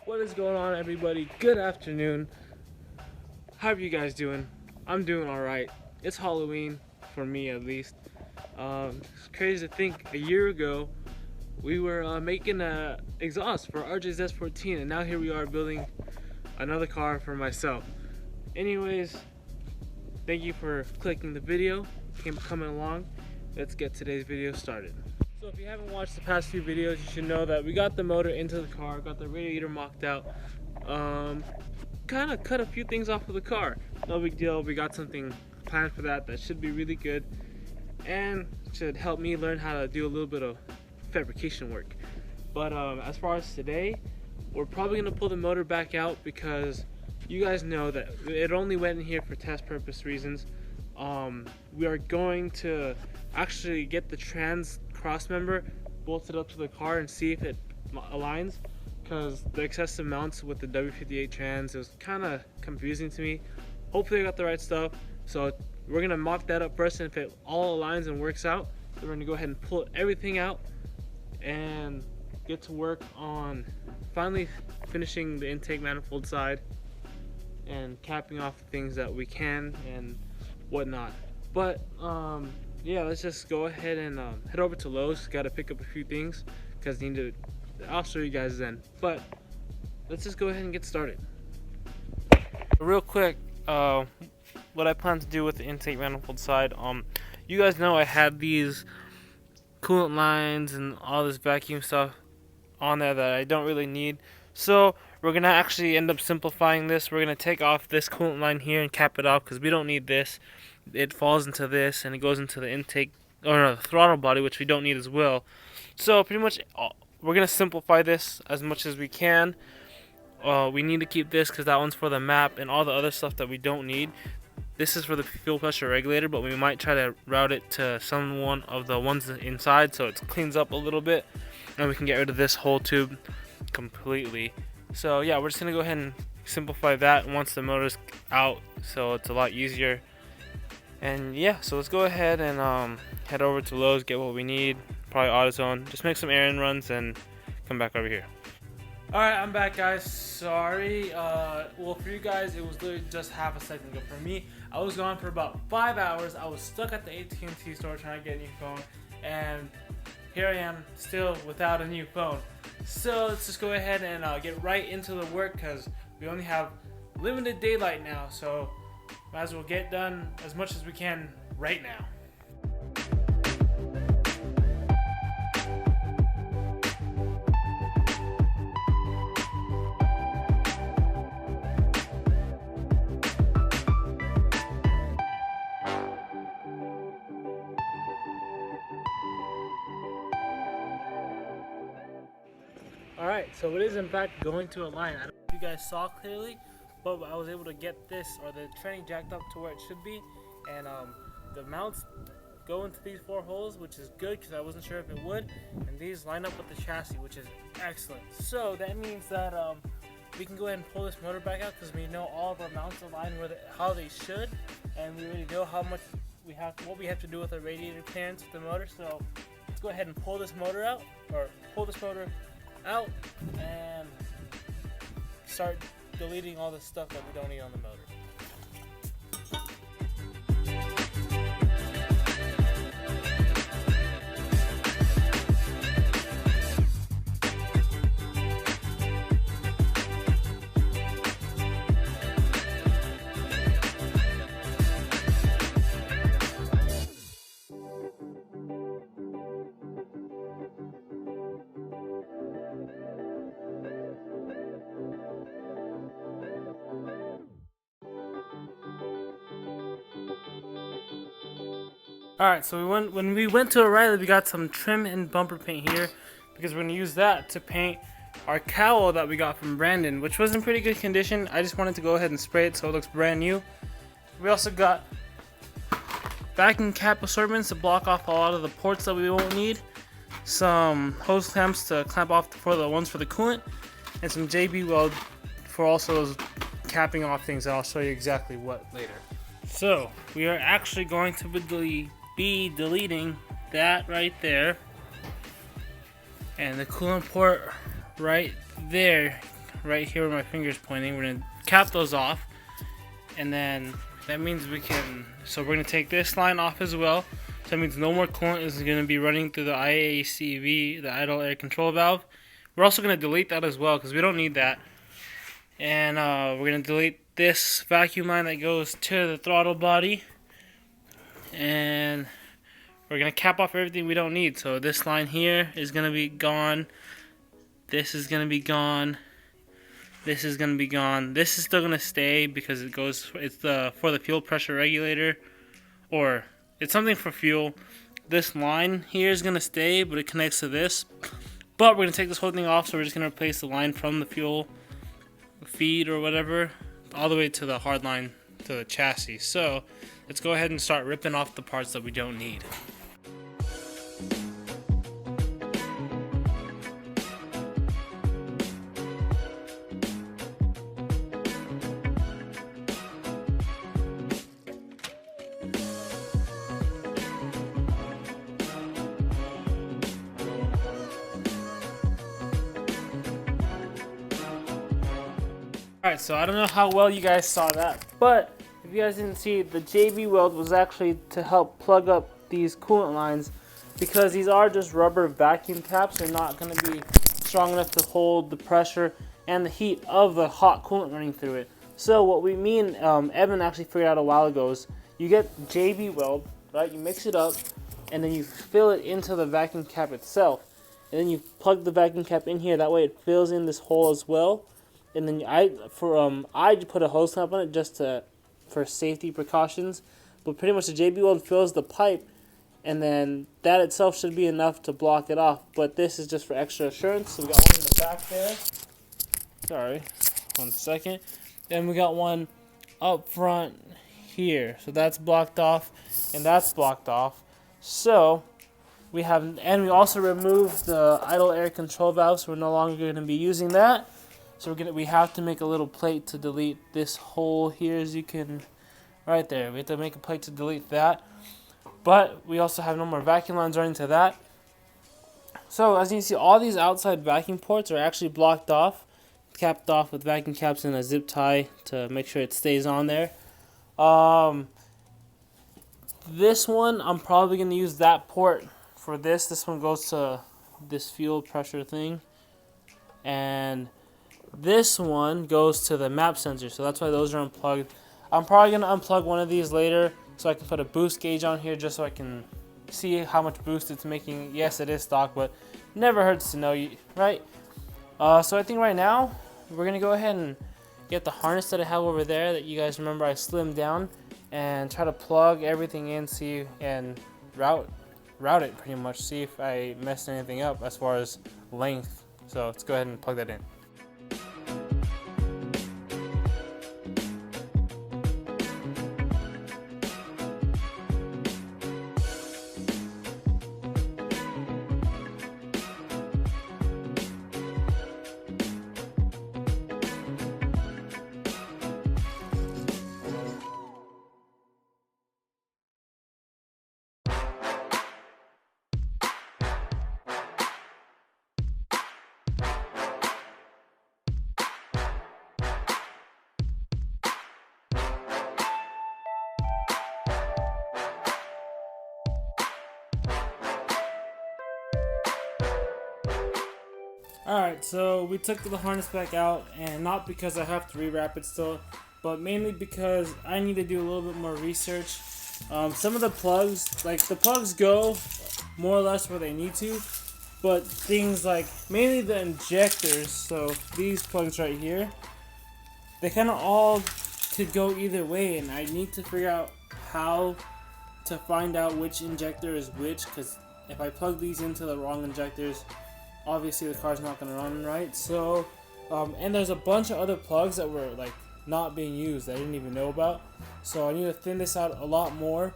What is going on, everybody? Good afternoon. How are you guys doing? I'm doing alright. It's Halloween, for me at least. It's crazy to think a year ago we were making a exhaust for RJ's S14, and now here we are building another car for myself. Anyways, thank you for clicking the video, coming along. Let's get today's video started. So if you haven't watched the past few videos, you should know that we got the motor into the car, got the radiator mocked out, kind of cut a few things off of the car. No big deal. We got something planned for that should be really good and should help me learn how to do a little bit of fabrication work. But as far as today, we're probably gonna pull the motor back out because you guys know that it only went in here for test purpose reasons. We are going to actually get the trans cross member bolted up to the car and see if it aligns, because the excessive mounts with the W58 trans, it was kind of confusing to me. Hopefully I got the right stuff, so we're gonna mock that up first, and if it all aligns and works out, then we're gonna go ahead and pull everything out and get to work on finally finishing the intake manifold side and capping off the things that we can and whatnot. But yeah, let's just go ahead and head over to Lowe's. Gotta pick up a few things because I'll show you guys then. But let's just go ahead and get started. Real quick, what I plan to do with the intake manifold side, you guys know I had these coolant lines and all this vacuum stuff on there that I don't really need. So we're gonna actually end up simplifying this. We're gonna take off this coolant line here and cap it off because we don't need this. It falls into this and it goes into the intake, or no, the throttle body, which we don't need as well. So pretty much we're gonna simplify this as much as we can. We need to keep this because that one's for the map, and all the other stuff that we don't need. This is for the fuel pressure regulator, but we might try to route it to one of the ones inside so it cleans up a little bit and we can get rid of this whole tube completely. So yeah, we're just gonna go ahead and simplify that once the motor's out, so it's a lot easier. And yeah, so let's go ahead and head over to Lowe's, get what we need, probably AutoZone, just make some errand runs and come back over here. Alright, I'm back, guys. Sorry. Well, for you guys, it was literally just half a second ago. For me, I was gone for about 5 hours. I was stuck at the AT&T store trying to get a new phone, and here I am still without a new phone. So let's just go ahead and get right into the work because we only have limited daylight now, so might as well get done as much as we can right now. Alright, so it is in fact going to align. I don't know if you guys saw clearly, but I was able to get this, or the tranny, jacked up to where it should be, and the mounts go into these 4 holes, which is good because I wasn't sure if it would, and these line up with the chassis, which is excellent. So that means that we can go ahead and pull this motor back out because we know all of our mounts align with how they should, and we already know what we have to do with the radiator clearance with the motor. So let's go ahead and pull this motor out, and start deleting all the stuff that we don't need on the motor. Alright, so when we went to O'Reilly, we got some trim and bumper paint here because we're going to use that to paint our cowl that we got from Brandon, which was in pretty good condition. I just wanted to go ahead and spray it so it looks brand new. We also got vacuum cap assortments to block off a lot of the ports that we won't need, some hose clamps to clamp off for the ones for the coolant, and some JB weld for also those capping off things that I'll show you exactly what later. So we are actually going to be deleting that right there and the coolant port right there. right here where my finger is pointing. We're gonna cap those off, and then that means we can. So we're gonna take this line off as well. So that means no more coolant is gonna be running through the IACV, the idle air control valve. We're also gonna delete that as well because we don't need that. And we're gonna delete this vacuum line that goes to the throttle body, and we're gonna cap off everything we don't need. So this line here is gonna be gone. This is gonna be gone. This is gonna be gone. This is still gonna stay because it's for the fuel pressure regulator, or it's something for fuel. This line here is gonna stay, but it connects to this. But we're gonna take this whole thing off, so we're just gonna replace the line from the fuel feed or whatever all the way to the hard line to the chassis. So let's go ahead and start ripping off the parts that we don't need. Alright, so I don't know how well you guys saw that, but if you guys didn't see, the JB weld was actually to help plug up these coolant lines, because these are just rubber vacuum caps. They're not going to be strong enough to hold the pressure and the heat of the hot coolant running through it. So what me and Evan actually figured out a while ago is you get JB weld, right? You mix it up, and then you fill it into the vacuum cap itself, and then you plug the vacuum cap in here. That way it fills in this hole as well. And then I put a hose clamp on it just for safety precautions. But pretty much the JB weld fills the pipe, and then that itself should be enough to block it off. But this is just for extra assurance. So we got one in the back there. Sorry, 1 second. Then we got one up front here. So that's blocked off, and that's blocked off. So we also removed the idle air control valve, so we're no longer going to be using that. So we have to make a little plate to delete this hole here, as you can, right there. We have to make a plate to delete that. But we also have no more vacuum lines running to that. So as you can see, all these outside vacuum ports are actually blocked off, capped off with vacuum caps and a zip tie to make sure it stays on there. This one, I'm probably going to use that port for this. This one goes to this fuel pressure thing. And this one goes to the map sensor, so that's why those are unplugged. I'm probably going to unplug one of these later so I can put a boost gauge on here just so I can see how much boost it's making. Yes, it is stock, but never hurts to know, right? So I think right now we're going to go ahead and get the harness that I have over there that you guys remember I slimmed down, and try to plug everything in, and route it pretty much, see if I messed anything up as far as length. So let's go ahead and plug that in. Alright, so we took the harness back out, and not because I have to rewrap it still, but mainly because I need to do a little bit more research. Some of the plugs, the plugs go more or less where they need to, but things like mainly the injectors, so these plugs right here, they kind of all could go either way, and I need to figure out how to find out which injector is which, because if I plug these into the wrong injectors, obviously the car's not going to run right. So and there's a bunch of other plugs that were not being used that I didn't even know about, so I need to thin this out a lot more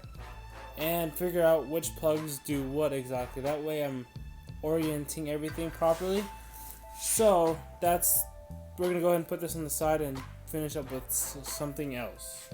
and figure out which plugs do what exactly. That way I'm orienting everything properly. So we're going to go ahead and put this on the side and finish up with something else.